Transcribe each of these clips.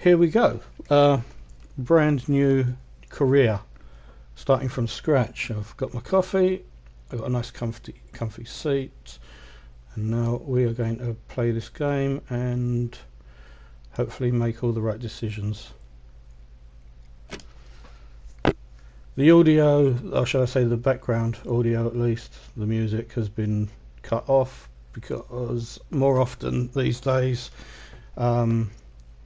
here we go. Brand new career, starting from scratch. I've got my coffee, I've got a nice comfy seat, and now we are going to play this game and hopefully make all the right decisions. The audio, or shall I say the background audio at least, the music has been cut off because more often these days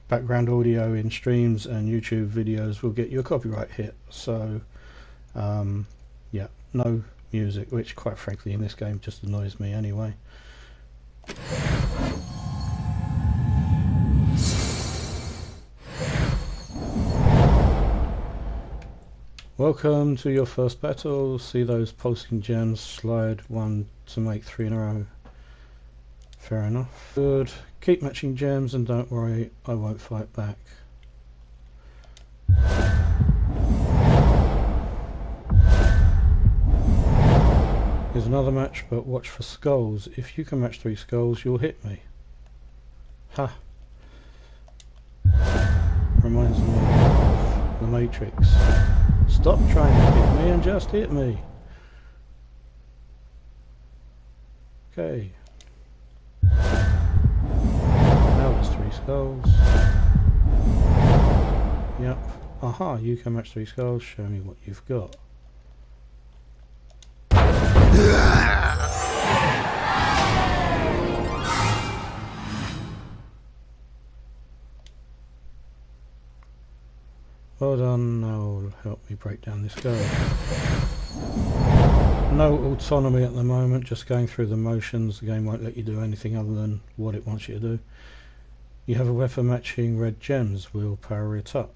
background audio in streams and YouTube videos will get you a copyright hit. So yeah, no music, which quite frankly in this game just annoys me anyway. Welcome to your first battle. See those pulsing gems, slide 1 to make 3 in a row. Fair enough. Good. Keep matching gems and don't worry, I won't fight back. Here's another match, but watch for skulls. If you can match 3 skulls, you'll hit me. Ha! Reminds me of the Matrix. Stop trying to hit me and just hit me. Okay. Now there's 3 skulls. Yep. Aha, you can match 3 skulls. Show me what you've got. Well done, now will help me break down this guy. No autonomy at the moment, just going through the motions. The game won't let you do anything other than what it wants you to do. You have a weapon matching red gems, we'll power it up.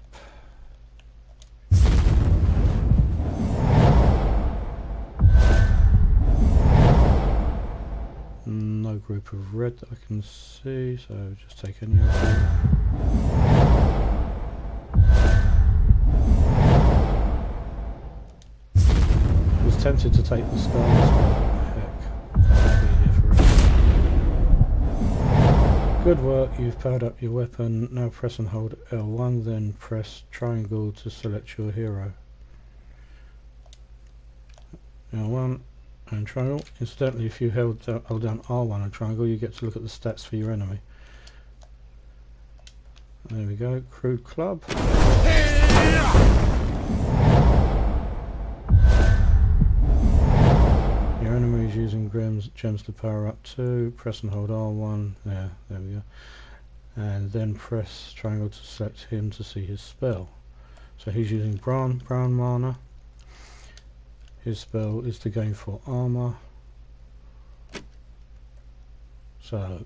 No group of red that I can see, so just take any other group. Tempted to take the skulls, but heck, I'll be here for it. Good work, you've powered up your weapon. Now press and hold L1, then press triangle to select your hero. L1 and triangle. Incidentally, if you hold down R1 and triangle, you get to look at the stats for your enemy. There we go, crude club. Your enemy is using gems to power up too. Press and hold R1. There we go. And then press triangle to select him to see his spell. So he's using brown mana. His spell is to gain 4 armor. So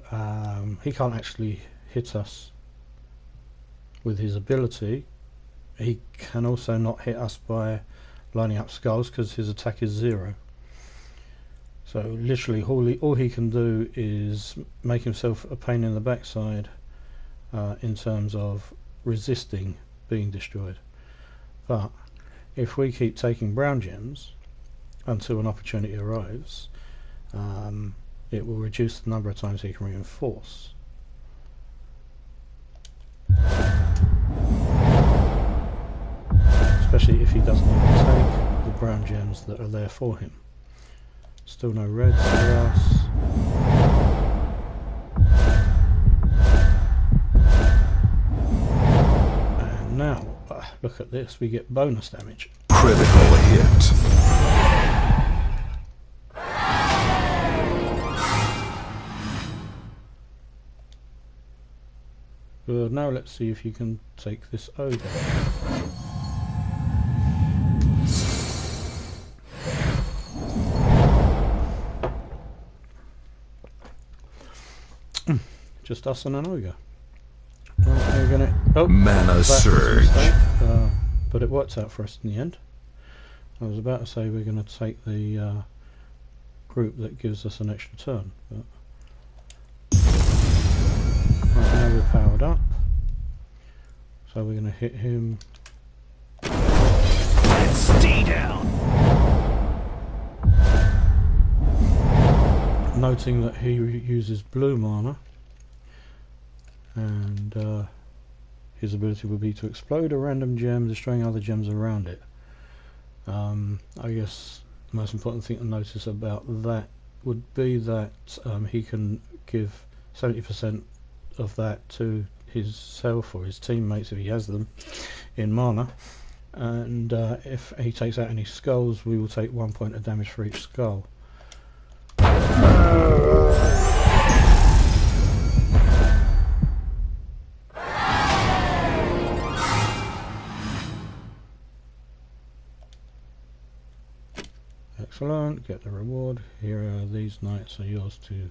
he can't actually hit us with his ability. He can also not hit us by lining up skulls because his attack is 0. So literally all he can do is make himself a pain in the backside in terms of resisting being destroyed. But if we keep taking brown gems until an opportunity arrives, it will reduce the number of times he can reinforce. Especially if he doesn't even take the brown gems that are there for him. Still no reds for us. And now, look at this, we get bonus damage. Critical hit. Good, now let's see if you can take this ogre. Just us and an ogre. Right, we're gonna, mana surge. But it worked out for us in the end. I was about to say we're going to take the group that gives us an extra turn. But right, now we're powered up. So we're going to hit him. Stay down. Noting that he uses blue mana. And his ability would be to explode a random gem, destroying other gems around it. I guess the most important thing to notice about that would be that he can give 70% of that to himself or his teammates if he has them in mana, and if he takes out any skulls, we will take 1 point of damage for each skull. Excellent, get the reward. Here are these knights, are yours to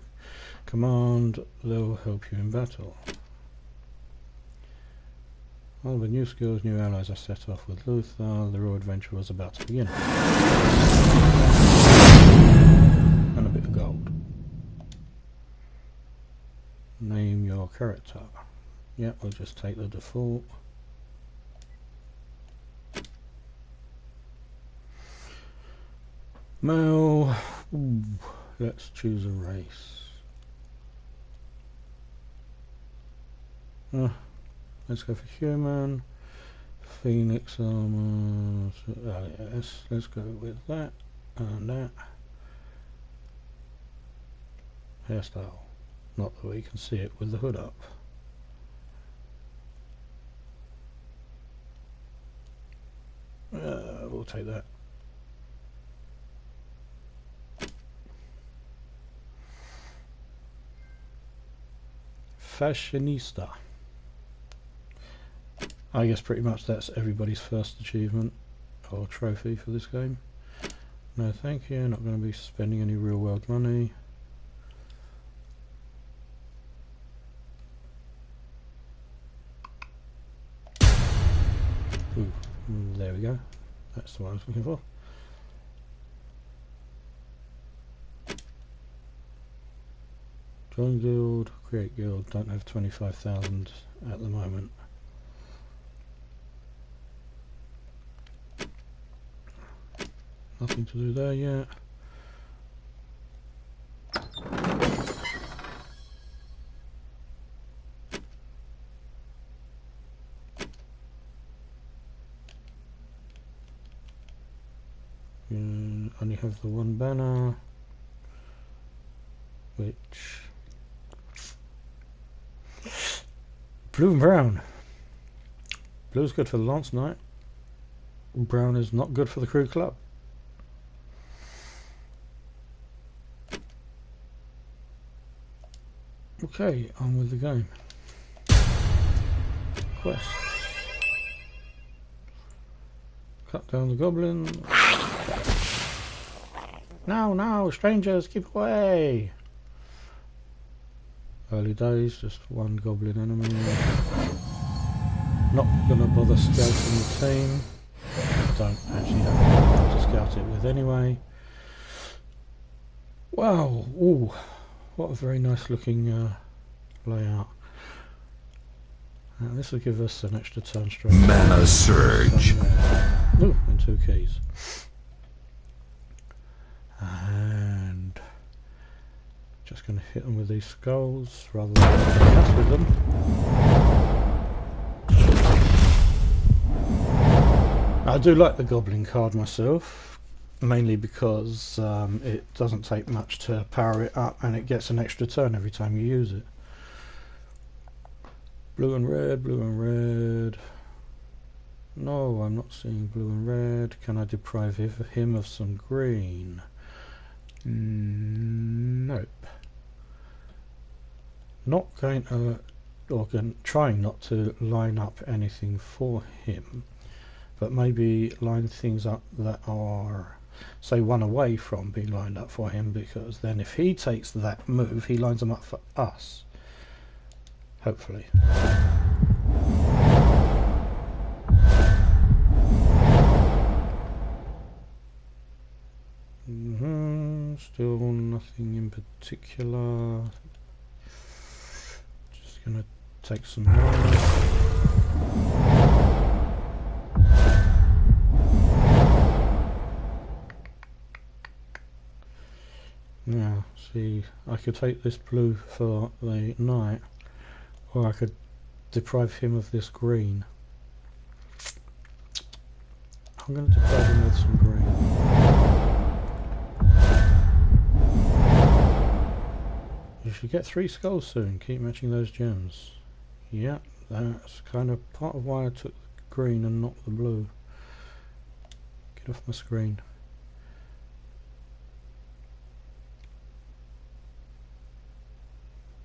command. They'll help you in battle. All the new skills, new allies are set off with Luther. The real adventure was about to begin. And a bit of gold. Name your character. Yep, we'll just take the default. Male. Ooh, let's choose a race. Let's go for human. Phoenix armor. Yes, let's go with that and that. Hairstyle. Not that we can see it with the hood up. We'll take that. Fashionista. I guess pretty much that's everybody's first achievement or trophy for this game. No thank you, not going to be spending any real world money. Ooh, there we go. That's the one I was looking for. Join guild, create guild, don't have 25,000 at the moment. Nothing to do there yet. Only have the one banner, which blue and brown. Blue is good for the Lance Knight. Brown is not good for the Crew Club. Okay, on with the game. Quests. Cut down the goblin. No, strangers, keep away! Early days, just one goblin enemy. Not gonna bother scouting the team. Don't actually have anything to scout it with anyway. Wow, ooh, what a very nice looking layout. This will give us an extra turn straight. Mana surge. Ooh, and 2 keys. And just going to hit them with these skulls rather than mess with them. I do like the goblin card myself, mainly because it doesn't take much to power it up and it gets an extra turn every time you use it. Blue and red, blue and red. No, I'm not seeing blue and red. Can I deprive him of some green? Nope. Not going to, or trying not to line up anything for him, but maybe line things up that are, say, one away from being lined up for him, because then if he takes that move, he lines them up for us. Hopefully. Still nothing in particular. Just gonna take some noise. Now, see, I could take this blue for the knight, or I could deprive him of this green. I'm going to deprive him with some green. You should get 3 skulls soon. Keep matching those gems. Yeah, that's kind of part of why I took the green and not the blue. Get off my screen.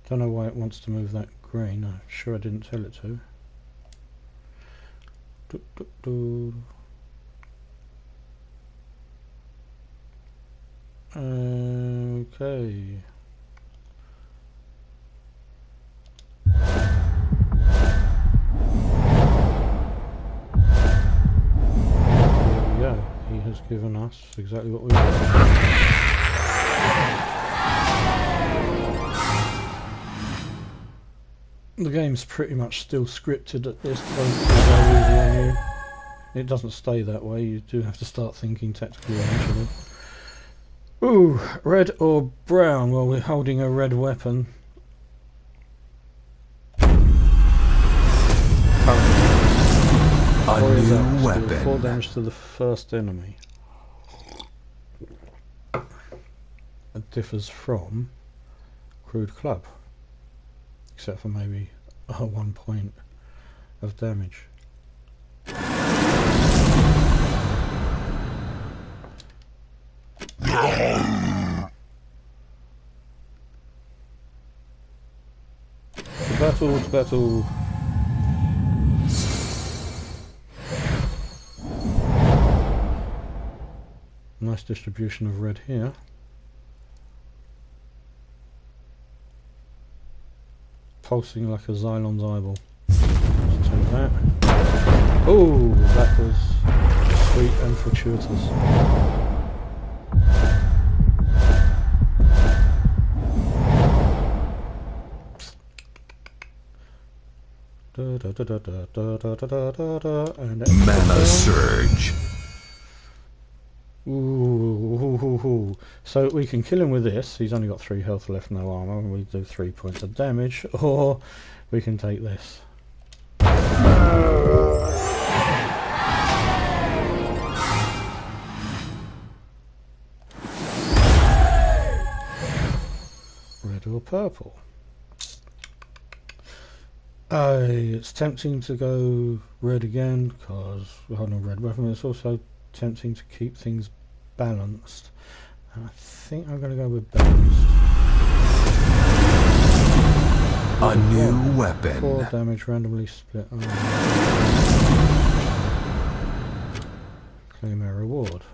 Don't know why it wants to move that green. I'm sure I didn't tell it to. Okay. He has given us exactly what we want. The game's pretty much still scripted at this point. It doesn't stay that way. You do have to start thinking tactically eventually. Ooh, red or brown? Well, we're holding a red weapon. A new weapon. 4 damage to the first enemy. It differs from crude club, except for maybe 1 point of damage. To battle. Nice distribution of red here. Pulsing like a Xylon's eyeball. Let's take that. Oh, that was sweet and fortuitous. And Mana surge. Ooh. So we can kill him with this. He's only got 3 health left, no armor, and we do 3 points of damage, or we can take this. Red or purple? It's tempting to go red again because we're holding a red weapon. It's also tempting to keep things balanced. I think I'm going to go with balanced. A new weapon. 4 damage randomly split. Claim our reward.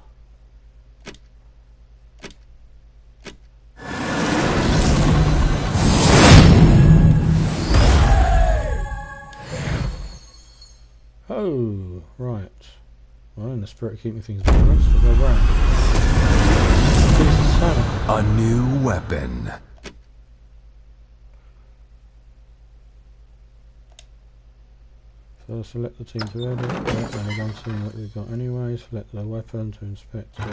Oh, right. Well, in the spirit of keeping things balanced, we'll go round. A new weapon. So select the team to edit. Yeah, only one team that we've got anyway. Select the weapon to inspect it.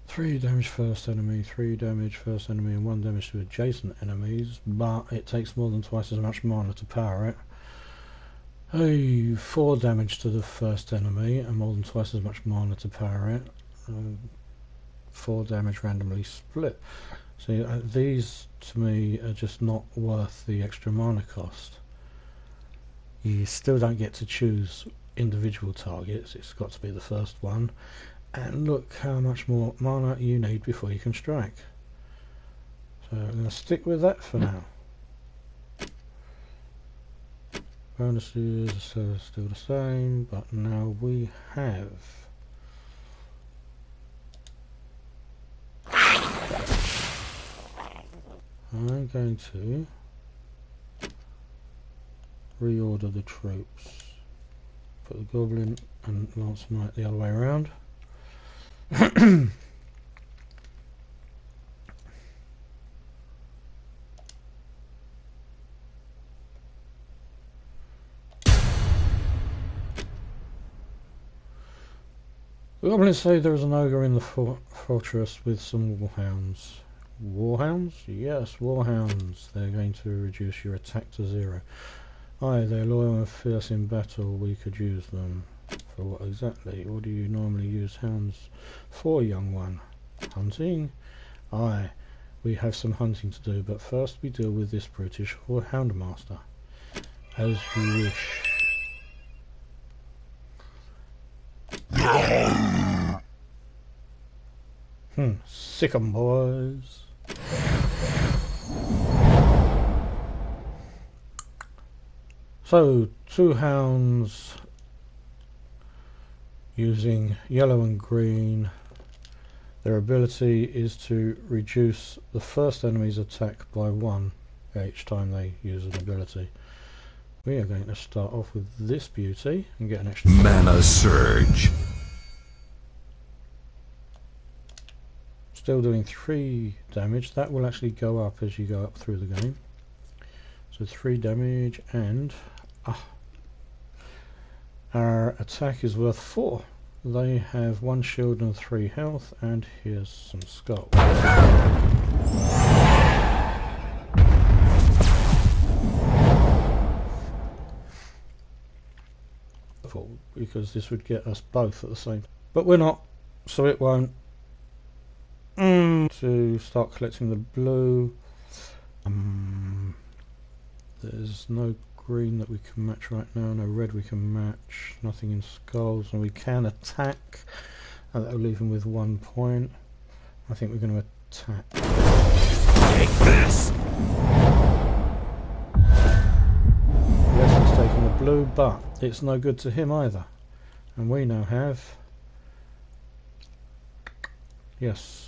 3 damage first enemy, 3 damage first enemy, and 1 damage to adjacent enemies, but it takes more than twice as much mana to power it. Hey, 4 damage to the first enemy, and more than twice as much mana to power it. 4 damage randomly split. See, these to me are just not worth the extra mana cost. You still don't get to choose individual targets, it's got to be the first one. And look how much more mana you need before you can strike. So I'm going to stick with that for now. Bonuses are still the same, but now we have I'm going to reorder the troops. Put the Goblin and Lance Knight the other way around. The goblins say there is an ogre in the fortress with some warhounds. Warhounds? Yes, warhounds. They're going to reduce your attack to 0. Aye, they're loyal and fierce in battle. We could use them. For what exactly? What do you normally use hounds for, young one? Hunting? Aye, we have some hunting to do, but first we deal with this brutish houndmaster. As you wish. Sick 'em, boys. So, 2 hounds using yellow and green. Their ability is to reduce the first enemy's attack by 1 each time they use an ability. We are going to start off with this beauty and get an extra Mana Surge. Still doing 3 damage. That will actually go up as you go up through the game. So 3 damage, and our attack is worth 4. They have 1 shield and 3 health, and here's some skulls. Because this would get us both at the same time. But we're not, so it won't. To start collecting the blue. There's no green that we can match right now, no red we can match, nothing in skulls, and we can attack, and that will leave him with 1 point. I think we're going to attack. Take this! Yes, he's taking the blue, but it's no good to him either. And we now have... Yes.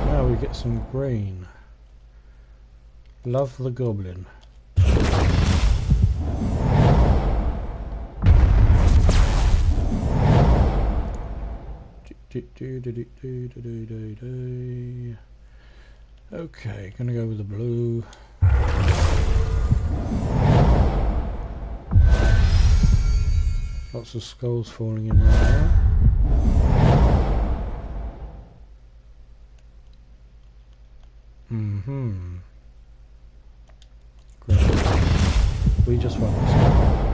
Now we get some green. Love the goblin. Okay, gonna go with the blue. Lots of skulls falling in right now. Great. We just won this one.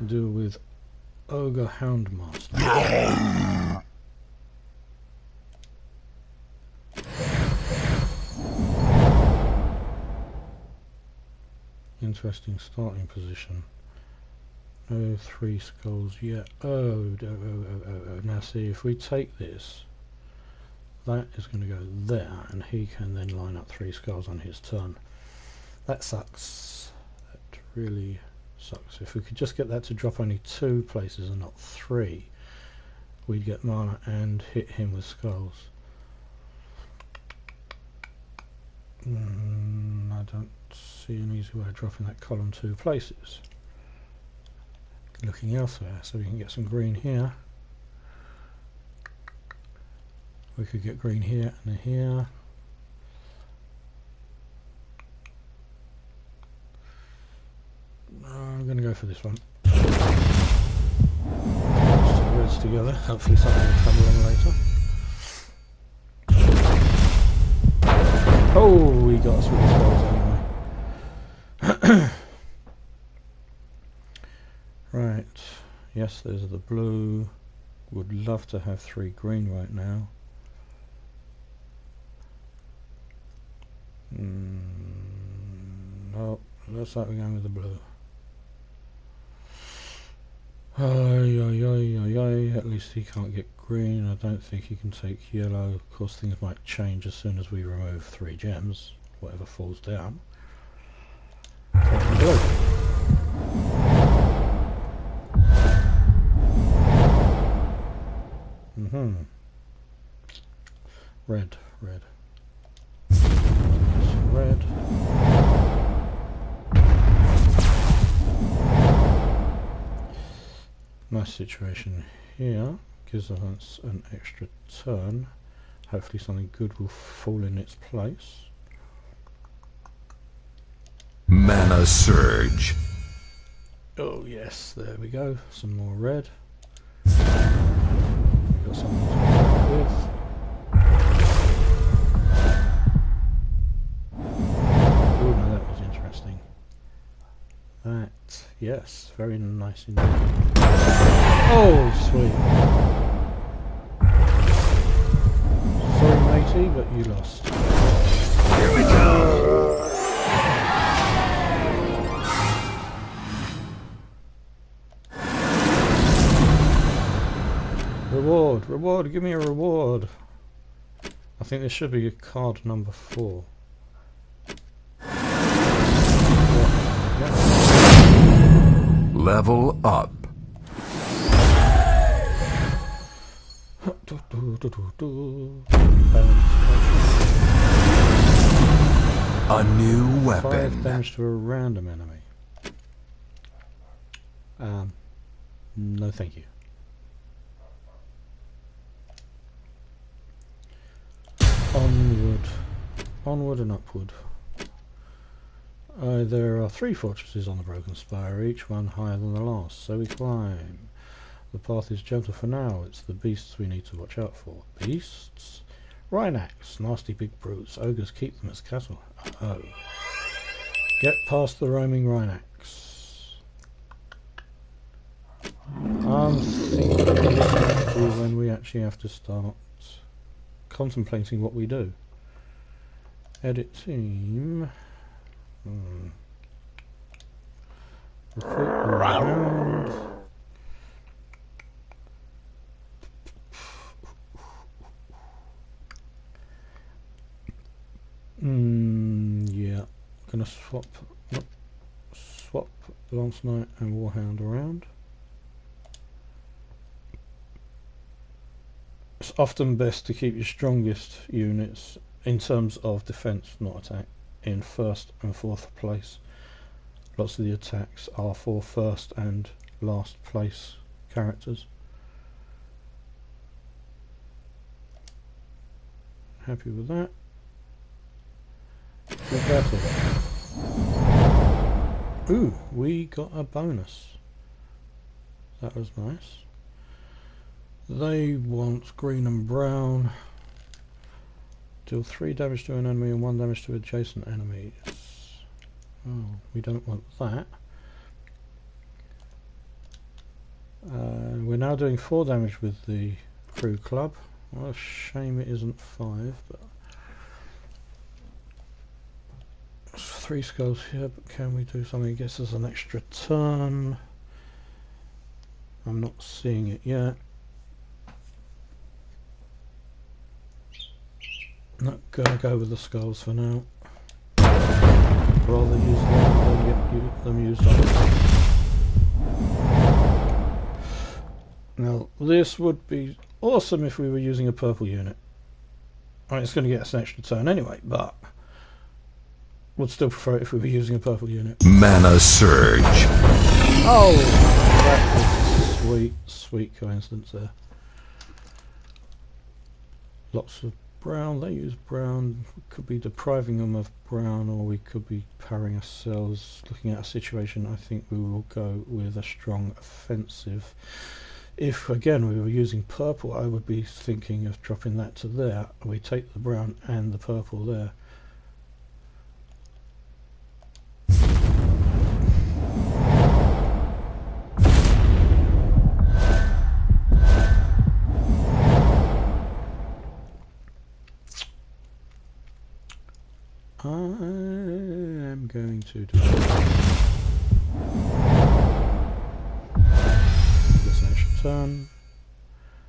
Deal with Ogre Houndmaster. Interesting starting position. No 3 skulls yet. Oh. Now see, if we take this, that is going to go there, and he can then line up 3 skulls on his turn. That sucks. That really sucks. If we could just get that to drop only 2 places and not 3, we'd get mana and hit him with skulls. I don't see an easy way of dropping that column 2 places. Looking elsewhere, so we can get some green here. We could get green here and here. I'm going to go for this one. Just 2 reds together. Hopefully something will come along later. Oh, he got us with the skulls anyway. Right. Yes, there's the blue. Would love to have 3 green right now. No, looks like we're going with the blue. At least he can't get green. I don't think he can take yellow. Of course, things might change as soon as we remove 3 gems. Whatever falls down. Taking blue. Red. Red. nice situation here. Gives us an extra turn. Hopefully something good will fall in its place. Mana surge. Oh yes, there we go. Some more red. We've got something to attack with. Oh no, that was interesting. That, yes, very nice indeed. Oh, sweet. Sorry matey, but you lost. Here we go. Reward, reward, give me a reward. I think there should be a card number 4. Level up. A new 5 weapon. damage to a random enemy. No thank you. Onward. Onward and upward. There are 3 fortresses on the Broken Spire, each one higher than the last, so we climb. The path is gentle for now, it's the beasts we need to watch out for. Beasts? Rhinacs, nasty big brutes. Ogres keep them as cattle. Oh. Get past the roaming Rhinacs. I'm thinking this might be when we actually have to start contemplating what we do. Edit team. Recruit around. Yeah. Gonna swap Lance Knight and Warhound around. It's often best to keep your strongest units in terms of defense, not attack, in 1st and 4th place. Lots of the attacks are for 1st and last place characters. Happy with that. Good battle. Ooh, we got a bonus. That was nice. They want green and brown. Deal 3 damage to an enemy and 1 damage to adjacent enemies. Oh, we don't want that. We're now doing 4 damage with the crew club. Well, a shame it isn't 5, but 3 skulls here, but can we do something that gets us an extra turn? I'm not seeing it yet. Not gonna go with the skulls for now. Rather use them than get them used on. Now this would be awesome if we were using a purple unit. I mean, it's going to get us an extra turn anyway, but would still prefer it if we were using a purple unit. Mana surge. Oh, that was a sweet, sweet coincidence there. Lots of brown. They use brown. We could be depriving them of brown, or we could be parrying ourselves. Looking at a situation, I think we will go with a strong offensive. If again we were using purple, I would be thinking of dropping that to there. We take the brown and the purple there. I am going to do this extra turn.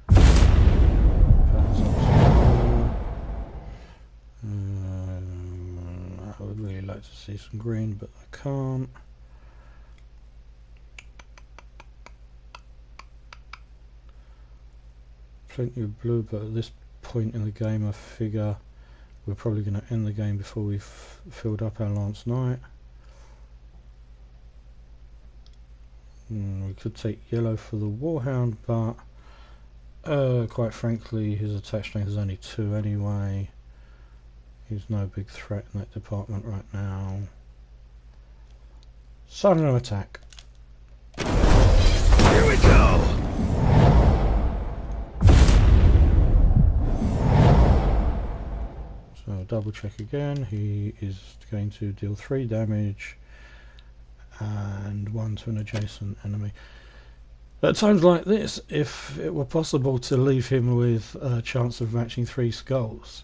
Powers up I would really like to see some green, but I can't. Plenty of blue, but at this point in the game I figure we're probably going to end the game before we've filled up our Lance Knight. We're could take yellow for the Warhound, but quite frankly his attack strength is only 2 anyway. He's no big threat in that department right now. So I'm going to attack. Here we go! So double check again. He is going to deal 3 damage and 1 to an adjacent enemy. At times like this, if it were possible to leave him with a chance of matching 3 skulls,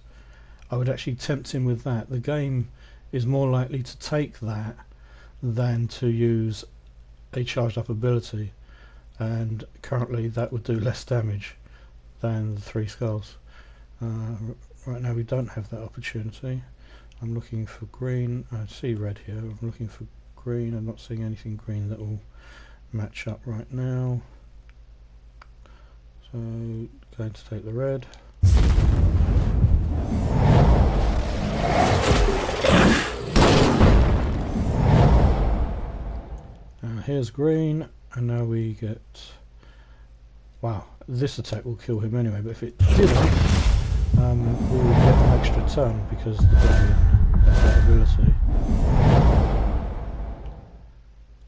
I would actually tempt him with that. The game is more likely to take that than to use a charged up ability, and currently that would do less damage than the 3 skulls. Right now we don't have that opportunity. I'm looking for green. I see red here. I'm looking for green. I'm not seeing anything green that will match up right now. So going to take the red. Here's green, and now we get... Wow, this attack will kill him anyway, but if it didn't, we would get an extra turn because the Guardian has that ability.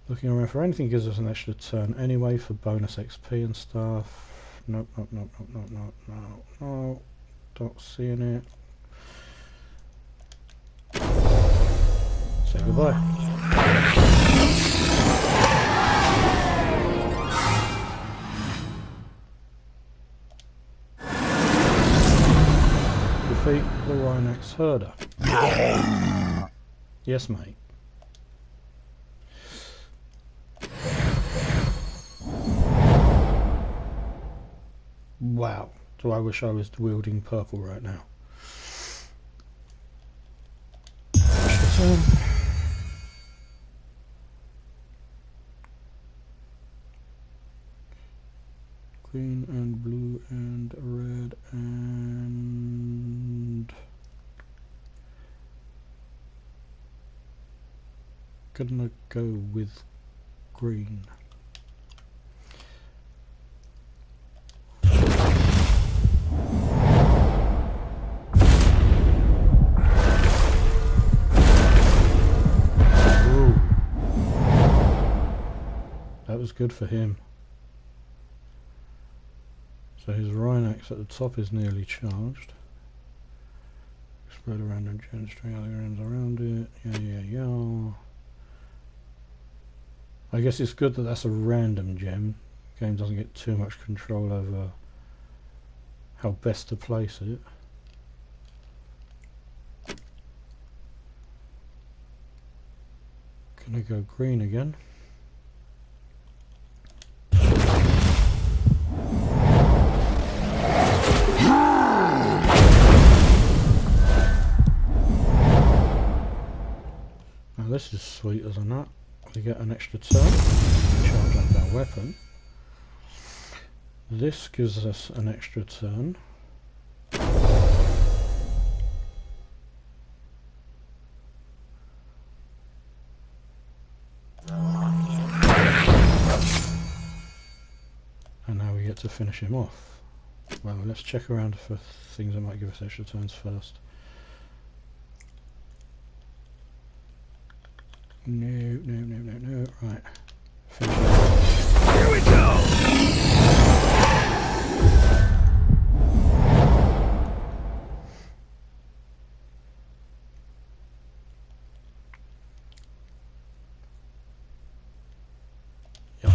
Looking around for anything gives us an extra turn anyway for bonus XP and stuff. Nope, nope, nope, nope, nope, nope, nope, no. Not seeing it. Say goodbye. Defeat the Rhinox herder. Yes, mate. Wow, do I wish I was wielding purple right now. Green and blue and red and... gonna go with green. That was good for him. So his Rhinox at the top is nearly charged. Spread around and string other ends around it. Yeah. I guess it's good that that's a random gem. The game doesn't get too much control over how best to place it. Gonna go green again. Now this is sweet as a nut. We get an extra turn, charge up our weapon. This gives us an extra turn. And now we get to finish him off. Well, let's check around for things that might give us extra turns first. No. Right. Finish it. Here we go! Yep.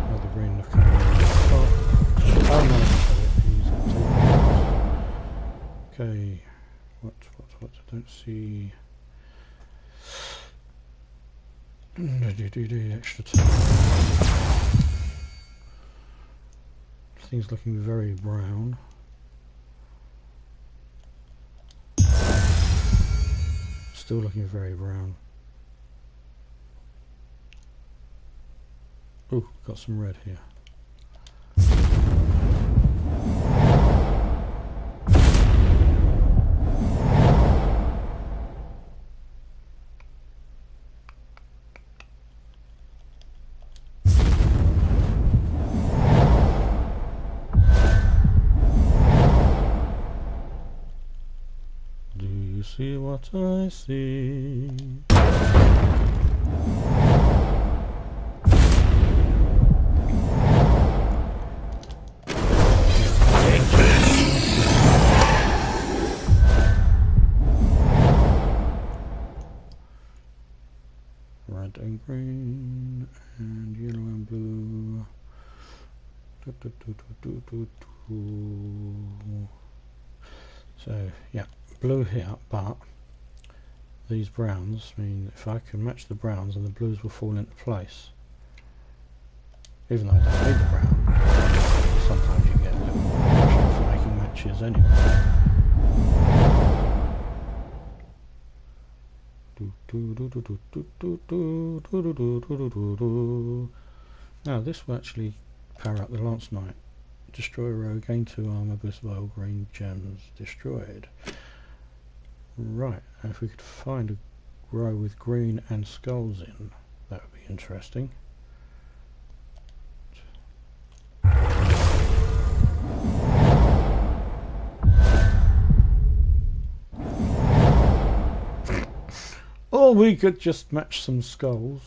Another green left coming on the top. Oh no, he's taking it. Okay. What? I don't see. Do extra turn. Thing's looking very brown. Still looking very brown. Ooh, got some red here. see what I see. Red and green and yellow and blue. So yeah, blue here, but these browns, I mean, if I can match the browns, and the blues will fall into place. Even though I don't need the brown, sometimes you get a little extra for making matches anyway. Now this will actually power up the Lance Knight. Destroy a row, gain 2 armor, boost by all green gems destroyed. Right, and if we could find a row with green and skulls in, that would be interesting. Or we could just match some skulls.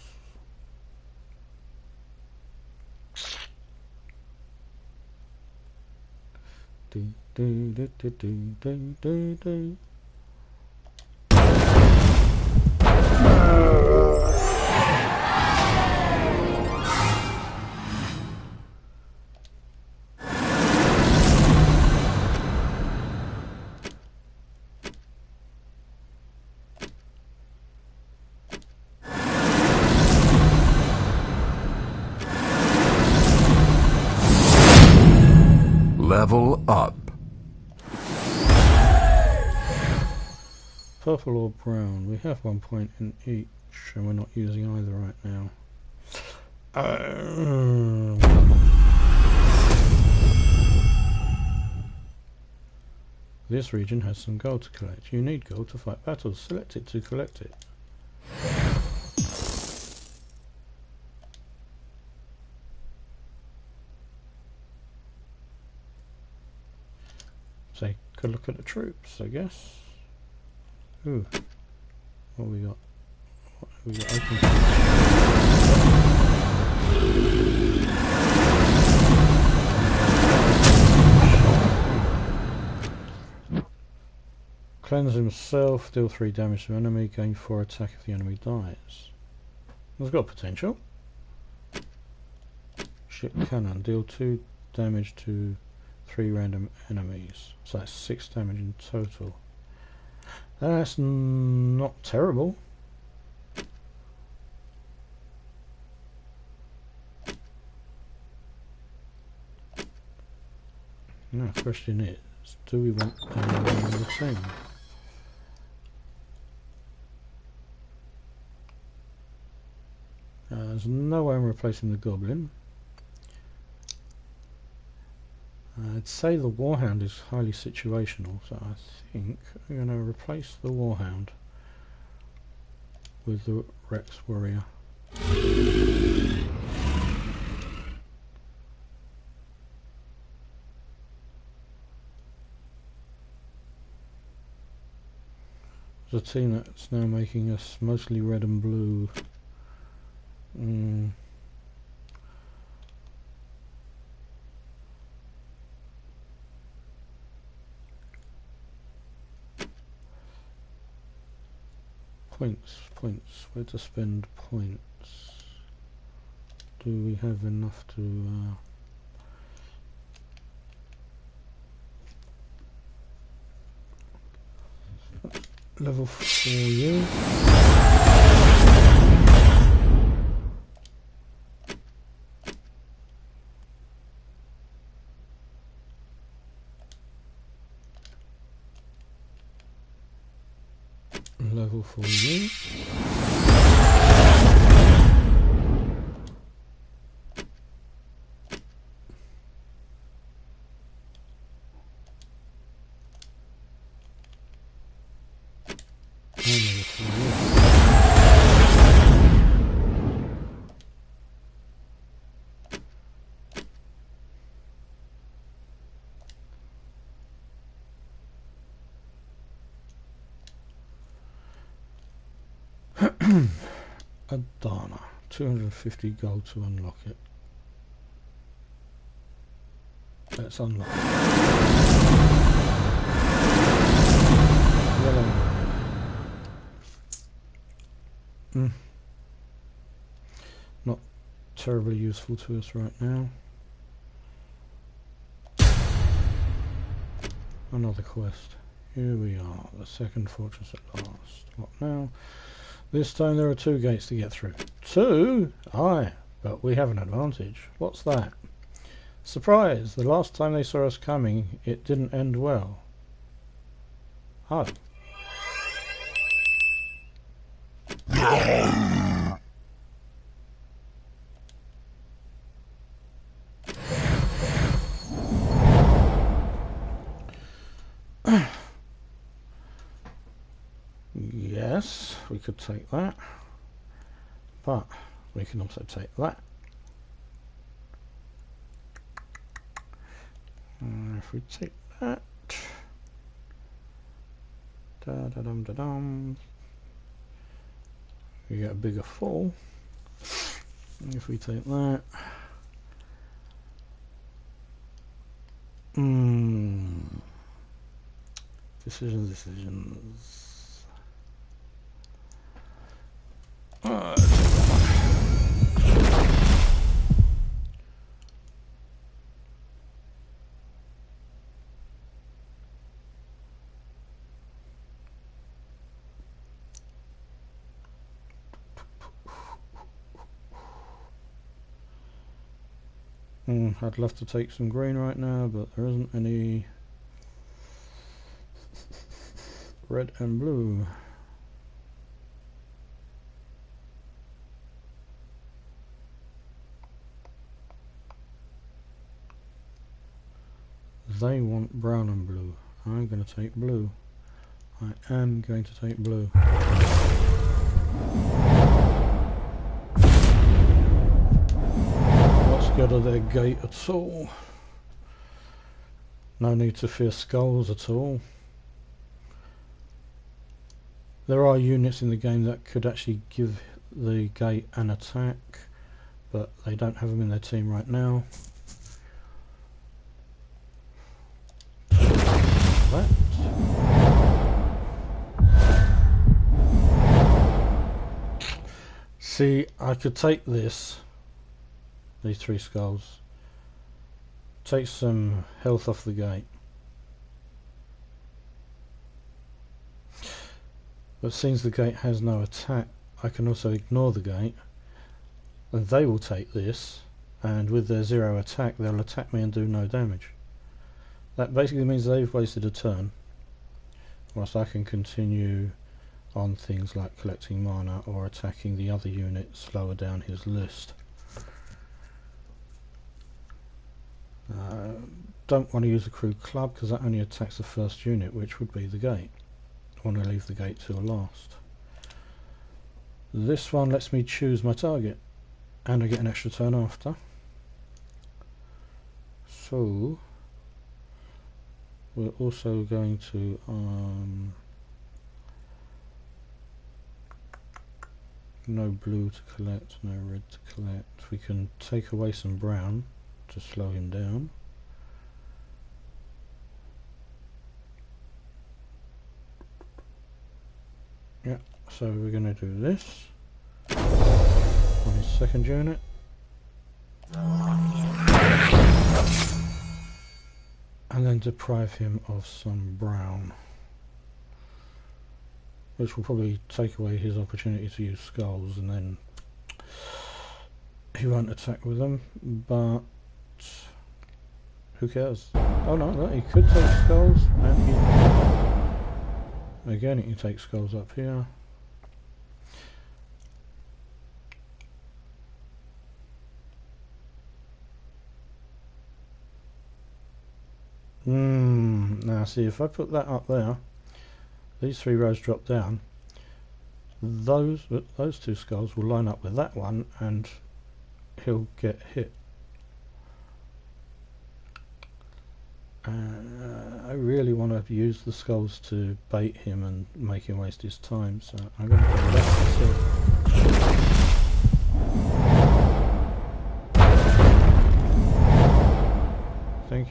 Level up. Purple or brown? We have 1 point in each, and we're not using either right now. This region has some gold to collect. You need gold to fight battles. Select it to collect it. So you could look at the troops, I guess. Ooh, what have we got? What have we got open? Cleanse himself, deal 3 damage to enemy, gain 4 attack if the enemy dies. It's got potential. Ship cannon, deal 2 damage to 3 random enemies. So that's 6 damage in total. That's not terrible. Now the question is, do we want anyone in the team? There's no way I'm replacing the goblin. I'd say the warhound is highly situational, so I think I'm going to replace the warhound with the Rex warrior. There's a team that's now making us mostly red and blue. Points. Where to spend points? Do we have enough to... level 4 you. Level 4 you. Adana. 250 gold to unlock it. Let's unlock it. Yellow. Not terribly useful to us right now. Another quest. Here we are, the second fortress at last. What now? This time there are 2 gates to get through. 2? Aye, but we have an advantage. What's that? Surprise! The last time they saw us coming, it didn't end well. Oh. Yes, we could take that, but we can also take that. If we take that, da-da-dum-da-dum, we get a bigger fall. If we take that, decisions. I'd love to take some green right now, but there isn't any red and blue. They want brown and blue. I'm going to take blue. I am going to take blue. Not scared of their gate at all. No need to fear skulls at all. There are units in the game that could actually give the gate an attack, but they don't have them in their team right now. That. See, I could take this, these 3 skulls, take some health off the gate, but since the gate has no attack, I can also ignore the gate, and they will take this, and with their 0 attack they'll attack me and do no damage. That basically means they've wasted a turn, whilst I can continue on things like collecting mana or attacking the other units lower down his list. Don't want to use a crew club because that only attacks the first unit, which would be the gate. I want to leave the gate till last. This one lets me choose my target, and I get an extra turn after. So we're also going to no blue to collect, no red to collect. We can take away some brown to slow him down. Yeah, so we're going to do this on his second unit. And then deprive him of some brown, which will probably take away his opportunity to use skulls, and then he won't attack with them, but who cares? Oh no, he could take skulls, and he again, he can take skulls up here. Now see, if I put that up there, these 3 rows drop down, those 2 skulls will line up with that one and he'll get hit. I really want to use the skulls to bait him and make him waste his time, so I'm going to do that instead.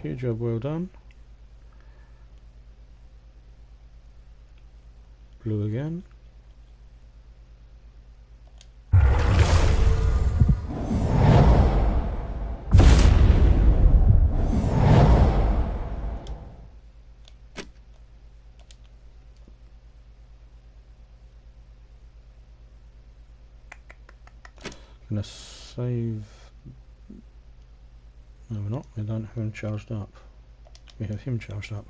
Thank you, job well done. Blue again. Gonna save. No, we're not. We don't have him charged up. We have him charged up.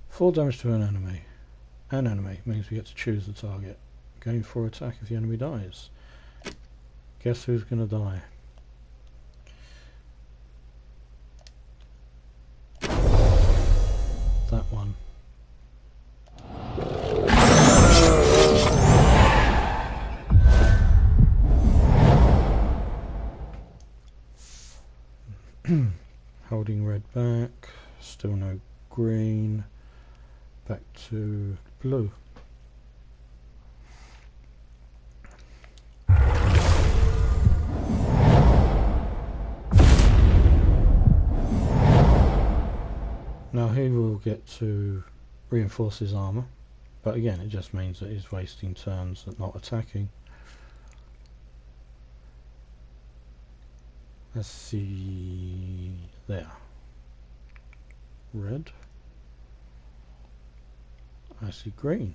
4 damage to an enemy. An enemy means we get to choose the target. Gain 4 attack if the enemy dies. Guess who's gonna die? That one. Holding red back, still no green, back to blue. Now he will get to reinforce his armour, but again it just means that he's wasting turns and not attacking. Let's see, there. Red. I see green.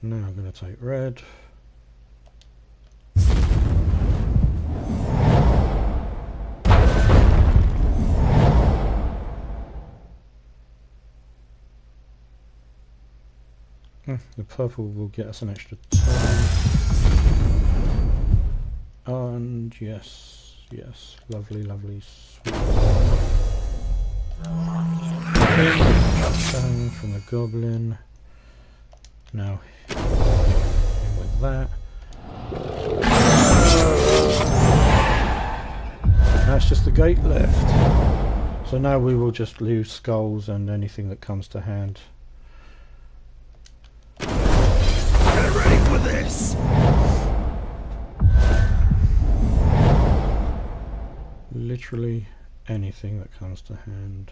Now I'm going to take red. The purple will get us an extra turn. And yes, yes, lovely, lovely, sweet. Turn from the goblin. Now hit him with that. Now it's just the gate left. So now we will just lose skulls and anything that comes to hand. Get ready for this! Literally anything that comes to hand.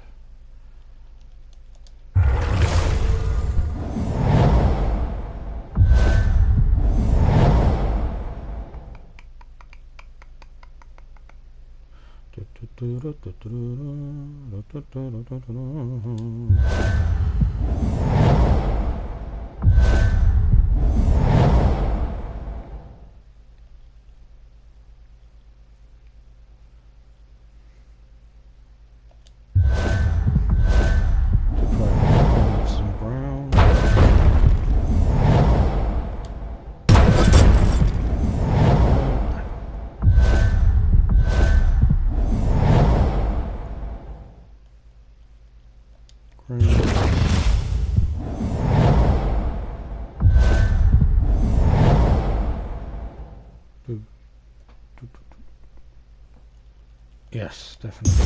Yes, definitely.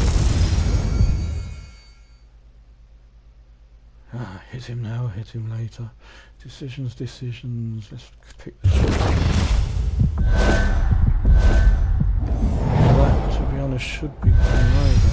Ah, hit him now, hit him later. Decisions, decisions. Let's pick this up. That, to be honest, should be going over.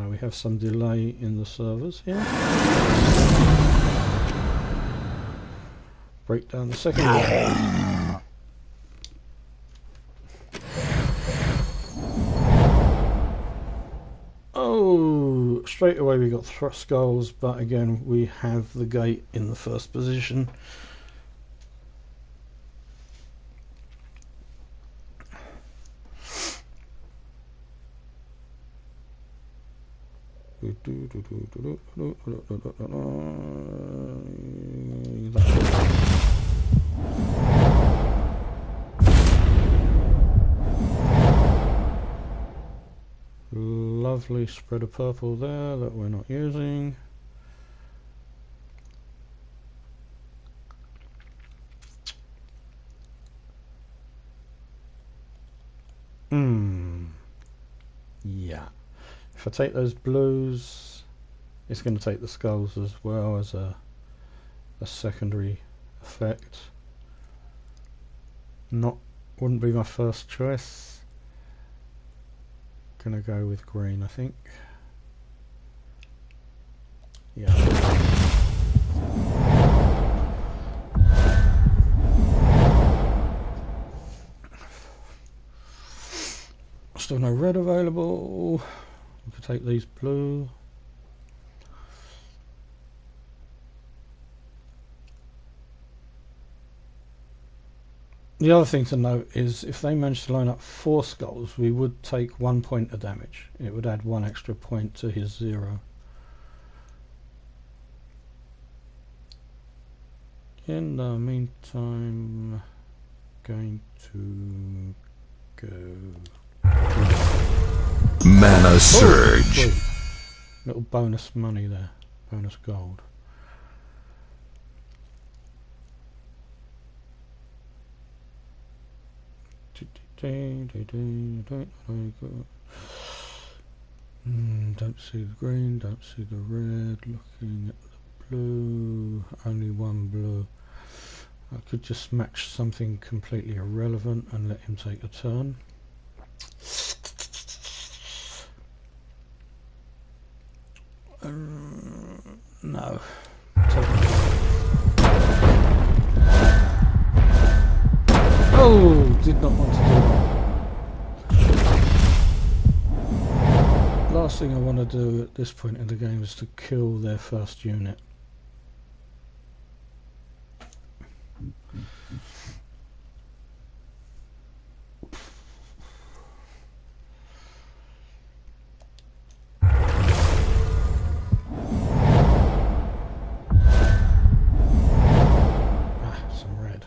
We have some delay in the servers here. Break down the second one. Oh, straight away we got thrust skulls, but again we have the gate in the first position. lovely spread of purple there that we're not using. Yeah. If I take those blues, it's going to take the skulls as well as a secondary effect. Wouldn't be my first choice. Gonna go with green, I think. Yeah. Still no red available. We could take these blue. The other thing to note is if they managed to line up 4 skulls, we would take 1 point of damage. It would add 1 extra point to his 0. In the meantime, going to go Mana Surge. Little bonus money there, bonus gold. Don't see the green, don't see the red. Looking at the blue, only 1 blue. I could just match something completely irrelevant and let him take a turn. No. Oh, did not want to do that. Last thing I want to do at this point in the game is to kill their first unit. Some red.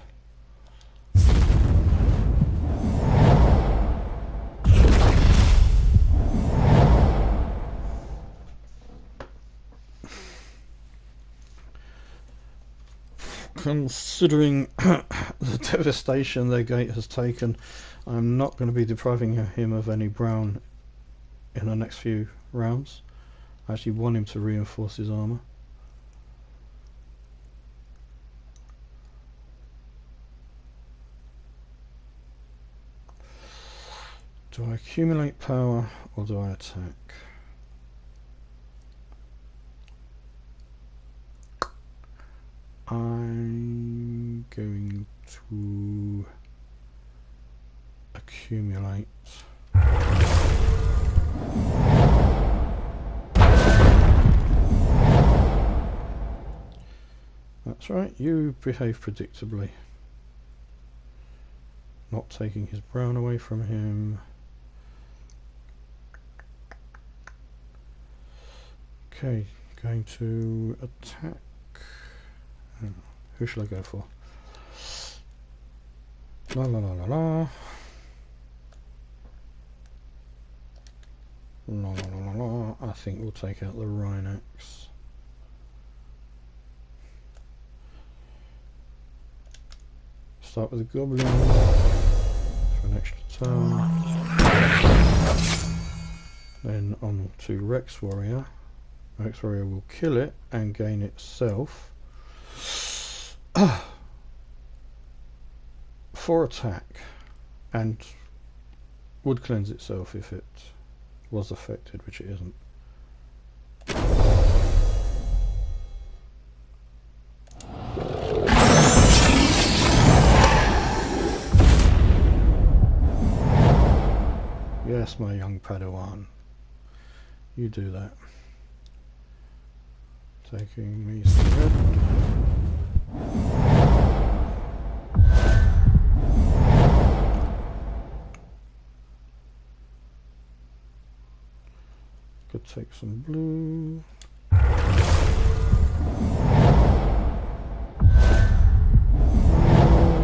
Considering the devastation their gate has taken, I'm not going to be depriving him of any brown in the next few rounds. I actually want him to reinforce his armour. Do I accumulate power or do I attack? I'm going to accumulate. That's right, you behave predictably. Not taking his brown away from him. Okay, going to attack. Who shall I go for? La la la la la. La la la la la. I think we'll take out the Rhinox. Start with the Goblin for an extra turn. Then on to Rex Warrior. Rex Warrior will kill it and gain itself 4 attack, and would cleanse itself if it was affected, which it isn't. Yes, my young Padawan, you do that. Taking me some red. Could take some blue. Oh,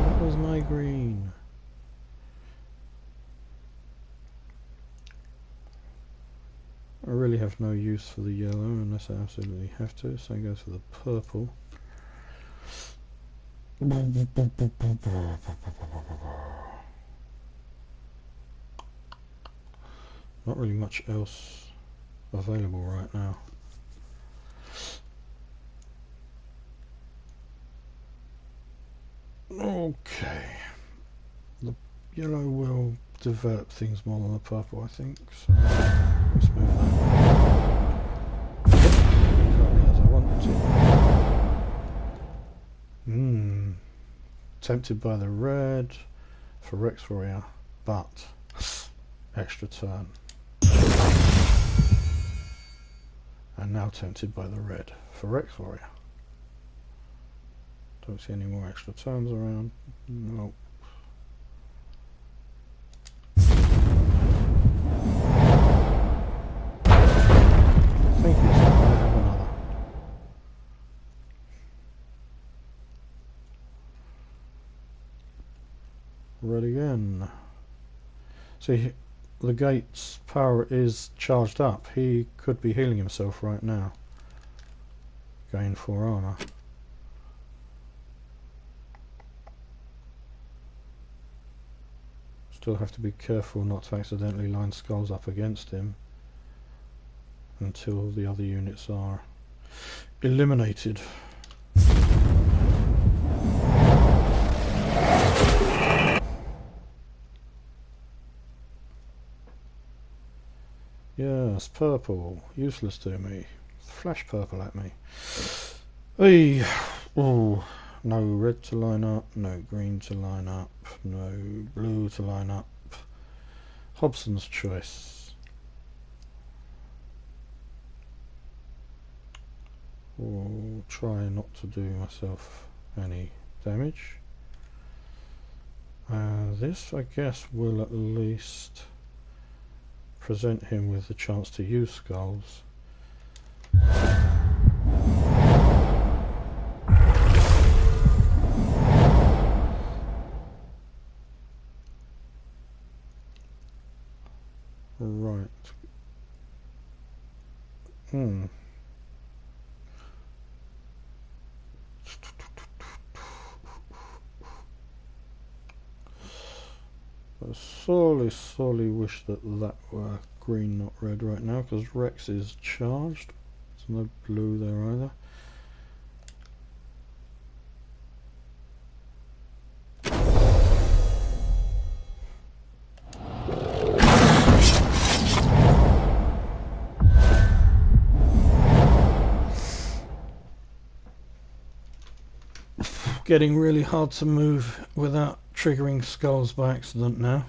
that was my green. have no use for the yellow unless I absolutely have to, so it goes for the purple. Not really much else available right now. Okay, the yellow will develop things more than the purple, I think, so let's move that. Exactly as I want it. Tempted by the red for Rex Warrior, but extra turn. And now tempted by the red for Rex Warrior. Don't see any more extra turns around. Nope. Thank you, sir. I have another. Red again. See, the gate's power is charged up. He could be healing himself right now. Gain 4 armor. Still have to be careful not to accidentally line skulls up against him until the other units are eliminated. Yes, purple. Useless to me. Flash purple at me. Hey! Oh, no red to line up, no green to line up, no blue to line up. Hobson's choice. We'll try not to do myself any damage. This, I guess, will at least present him with the chance to use skulls. Right. I sorely wish that were green, not red right now, because Rex is charged. There's no blue there either. Getting really hard to move without triggering skulls by accident now.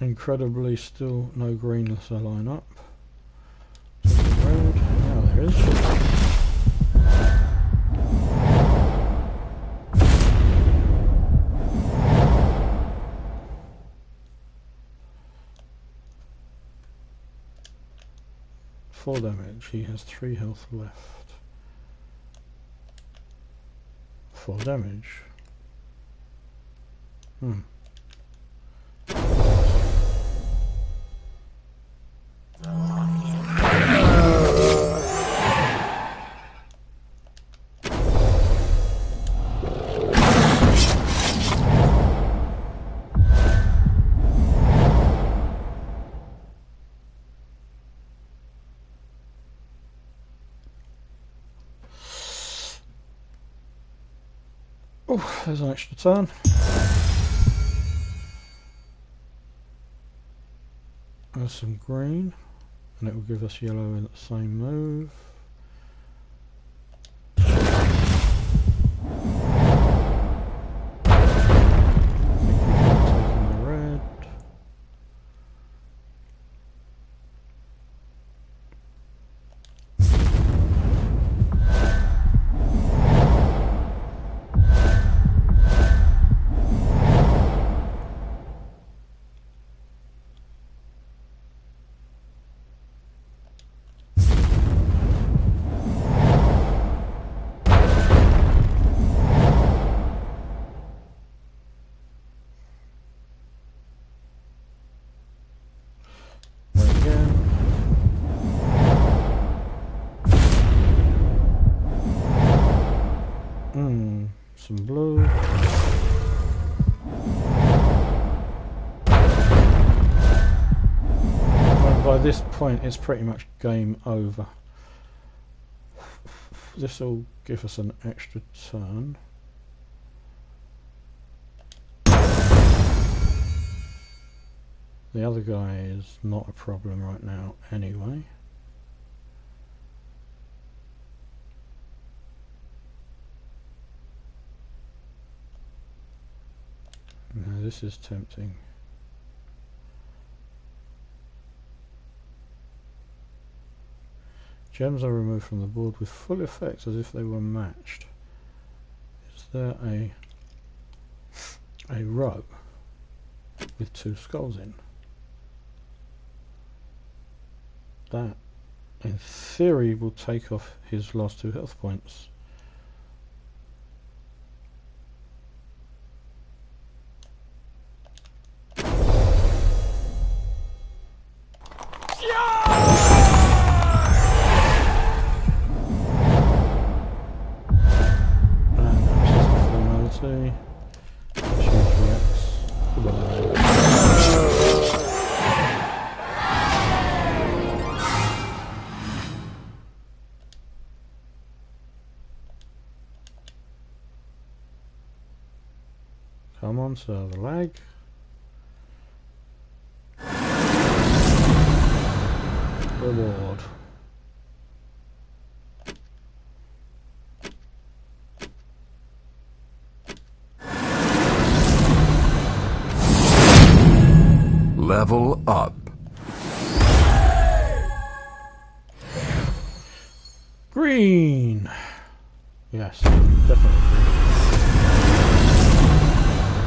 Incredibly, still no green to line up. Red. Now there is. Four damage. He has 3 health left. 4 damage. Oh, there's an extra turn. There's some green, and it will give us yellow in the same move. some blue. And by this point it's pretty much game over. This will give us an extra turn. The other guy is not a problem right now anyway. Now this is tempting. Gems are removed from the board with full effect as if they were matched. Is there a row with 2 skulls in? That, in theory, will take off his last 2 health points. Come on, server lag. Reward. Level up. Green. Yes, definitely green.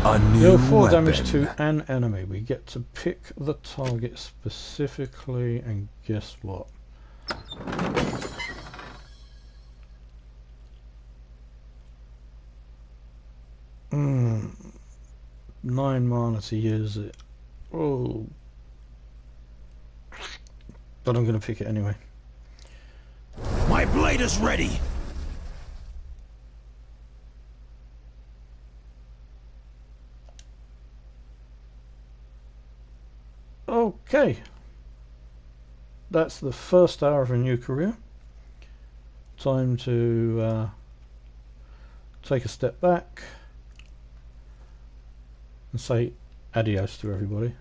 A new Deal 4 weapon. damage to an enemy. We get to pick the target specifically, and guess what? 9 mana to use it. Oh, but I'm going to pick it anyway. My blade is ready. Okay, that's the first hour of a new career. Time to take a step back and say adios to everybody.